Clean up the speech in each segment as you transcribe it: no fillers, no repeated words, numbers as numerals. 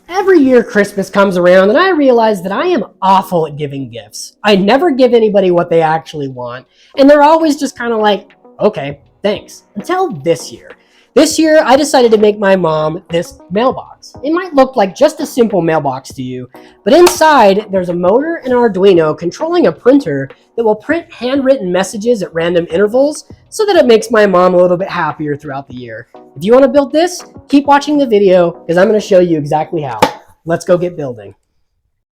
Every year Christmas comes around and I realize that I am awful at giving gifts. I never give anybody what they actually want, and they're always just kind of like, okay, thanks. Until this year. This year, I decided to make my mom this mailbox. It might look like just a simple mailbox to you, but inside there's a motor and an Arduino controlling a printer that will print handwritten messages at random intervals so that it makes my mom a little bit happier throughout the year. If you want to build this, keep watching the video because I'm going to show you exactly how. Let's go get building.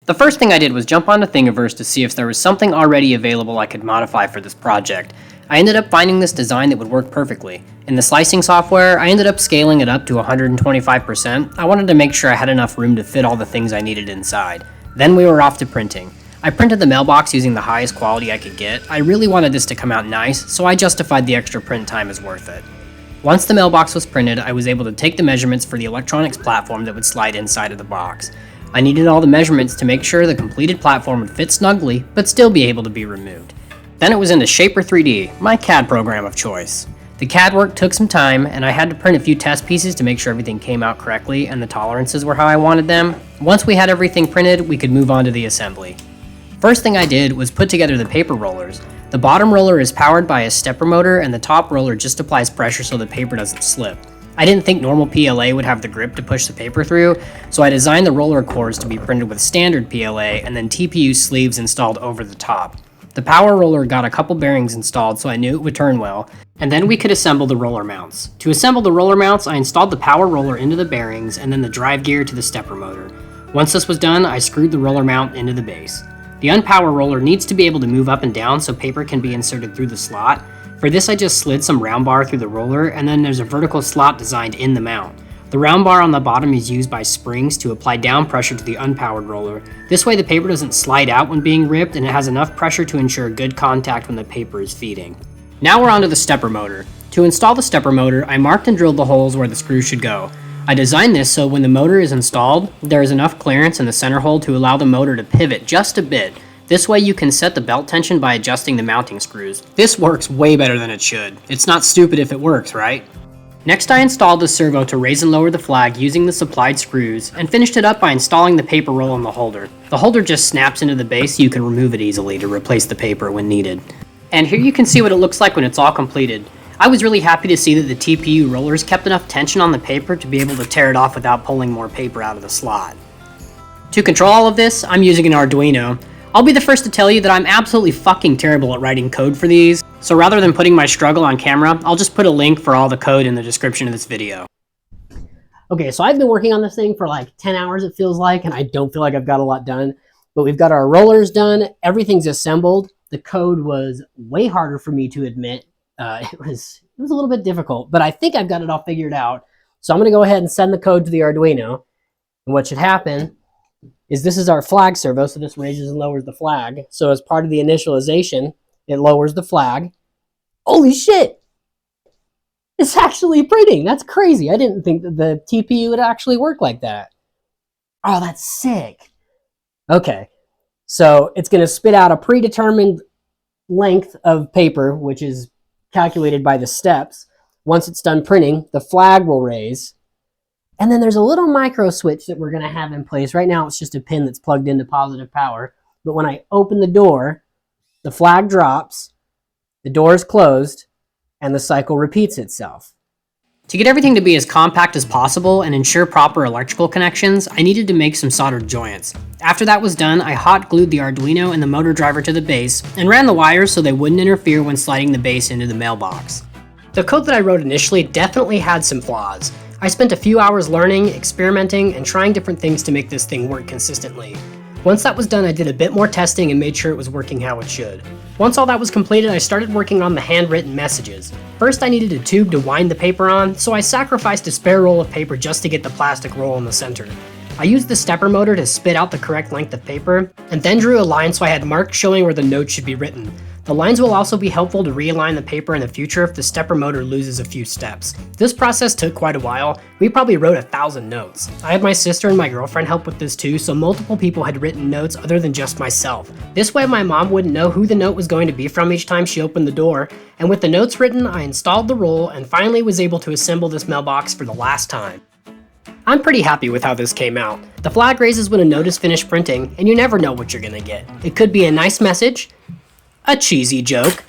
The first thing I did was jump onto Thingaverse to see if there was something already available I could modify for this project. I ended up finding this design that would work perfectly. In the slicing software, I ended up scaling it up to 125%. I wanted to make sure I had enough room to fit all the things I needed inside. Then we were off to printing. I printed the mailbox using the highest quality I could get. I really wanted this to come out nice, so I justified the extra print time as worth it. Once the mailbox was printed, I was able to take the measurements for the electronics platform that would slide inside of the box. I needed all the measurements to make sure the completed platform would fit snugly, but still be able to be removed. Then it was into Shaper 3D, my CAD program of choice. The CAD work took some time, and I had to print a few test pieces to make sure everything came out correctly and the tolerances were how I wanted them. Once we had everything printed, we could move on to the assembly. First thing I did was put together the paper rollers. The bottom roller is powered by a stepper motor, and the top roller just applies pressure so the paper doesn't slip. I didn't think normal PLA would have the grip to push the paper through, so I designed the roller cores to be printed with standard PLA and then TPU sleeves installed over the top. The power roller got a couple bearings installed so I knew it would turn well, and then we could assemble the roller mounts. To assemble the roller mounts, I installed the power roller into the bearings and then the drive gear to the stepper motor. Once this was done, I screwed the roller mount into the base. The unpowered roller needs to be able to move up and down so paper can be inserted through the slot. For this, I just slid some round bar through the roller, and then there's a vertical slot designed in the mount. The round bar on the bottom is used by springs to apply down pressure to the unpowered roller. This way the paper doesn't slide out when being ripped, and it has enough pressure to ensure good contact when the paper is feeding. Now we're onto the stepper motor. To install the stepper motor, I marked and drilled the holes where the screws should go. I designed this so when the motor is installed, there is enough clearance in the center hole to allow the motor to pivot just a bit. This way you can set the belt tension by adjusting the mounting screws. This works way better than it should. It's not stupid if it works, right? Next, I installed the servo to raise and lower the flag using the supplied screws, and finished it up by installing the paper roll on the holder. The holder just snaps into the base so you can remove it easily to replace the paper when needed. And here you can see what it looks like when it's all completed. I was really happy to see that the TPU rollers kept enough tension on the paper to be able to tear it off without pulling more paper out of the slot. To control all of this, I'm using an Arduino. I'll be the first to tell you that I'm absolutely fucking terrible at writing code for these, so rather than putting my struggle on camera, I'll just put a link for all the code in the description of this video. Okay, so I've been working on this thing for like 10 hours it feels like, and I don't feel like I've got a lot done. But we've got our rollers done, everything's assembled. The code was way harder for me to admit. It was a little bit difficult, but I think I've got it all figured out. So I'm gonna go ahead and send the code to the Arduino. And what should happen is this is our flag servo, so this raises and lowers the flag. So as part of the initialization, it lowers the flag. Holy shit! It's actually printing. That's crazy. I didn't think that the TPU would actually work like that. Oh, that's sick. Okay, so it's going to spit out a predetermined length of paper, which is calculated by the steps. Once it's done printing, the flag will raise. And then there's a little micro switch that we're going to have in place. Right now, it's just a pin that's plugged into positive power. But when I open the door, the flag drops, the door is closed, and the cycle repeats itself. To get everything to be as compact as possible and ensure proper electrical connections, I needed to make some soldered joints. After that was done, I hot glued the Arduino and the motor driver to the base and ran the wires so they wouldn't interfere when sliding the base into the mailbox. The code that I wrote initially definitely had some flaws. I spent a few hours learning, experimenting, and trying different things to make this thing work consistently. Once that was done, I did a bit more testing and made sure it was working how it should. Once all that was completed, I started working on the handwritten messages. First, I needed a tube to wind the paper on, so I sacrificed a spare roll of paper just to get the plastic roll in the center. I used the stepper motor to spit out the correct length of paper, and then drew a line so I had marks showing where the notes should be written. The lines will also be helpful to realign the paper in the future if the stepper motor loses a few steps. This process took quite a while. We probably wrote 1,000 notes. I had my sister and my girlfriend help with this too, so multiple people had written notes other than just myself. This way my mom wouldn't know who the note was going to be from each time she opened the door, and with the notes written, I installed the roll and finally was able to assemble this mailbox for the last time. I'm pretty happy with how this came out. The flag raises when a node is finished printing, and you never know what you're gonna get. It could be a nice message, a cheesy joke,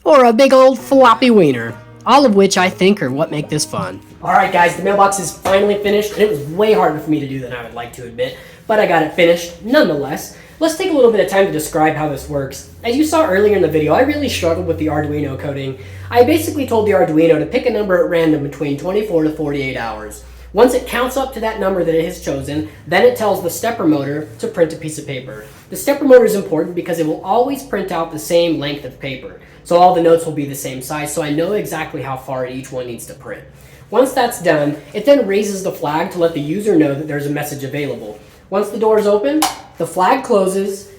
or a big old floppy wiener. All of which I think are what make this fun. Alright guys, the mailbox is finally finished, and it was way harder for me to do than I would like to admit, but I got it finished nonetheless. Let's take a little bit of time to describe how this works. As you saw earlier in the video, I really struggled with the Arduino coding. I basically told the Arduino to pick a number at random between 24 to 48 hours. Once it counts up to that number that it has chosen, then it tells the stepper motor to print a piece of paper. The stepper motor is important because it will always print out the same length of paper. So all the notes will be the same size, so I know exactly how far each one needs to print. Once that's done, it then raises the flag to let the user know that there's a message available. Once the door is open, the flag closes,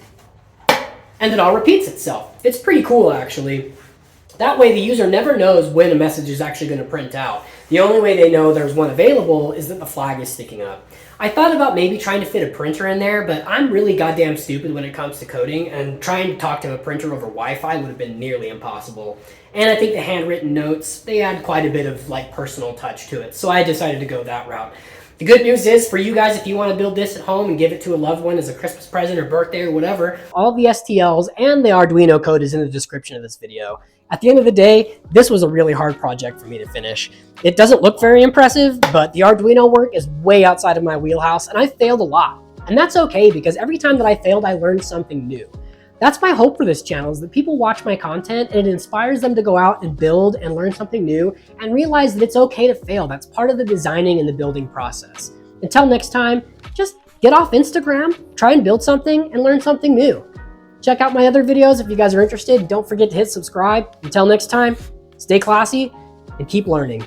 and it all repeats itself. It's pretty cool, actually. That way the user never knows when a message is actually going to print out. The only way they know there's one available is that the flag is sticking up. I thought about maybe trying to fit a printer in there, but I'm really goddamn stupid when it comes to coding, and trying to talk to a printer over Wi-Fi would have been nearly impossible. And I think the handwritten notes, they add quite a bit of personal touch to it, so I decided to go that route. The good news is, for you guys, if you want to build this at home and give it to a loved one as a Christmas present or birthday or whatever, all the STLs and the Arduino code is in the description of this video. At the end of the day, this was a really hard project for me to finish. It doesn't look very impressive, but the Arduino work is way outside of my wheelhouse, and I failed a lot. And that's okay, because every time that I failed, I learned something new. That's my hope for this channel, is that people watch my content and it inspires them to go out and build and learn something new and realize that it's okay to fail. That's part of the designing and the building process. Until next time, just get off Instagram, try and build something and learn something new. Check out my other videos if you guys are interested. Don't forget to hit subscribe. Until next time, stay classy and keep learning.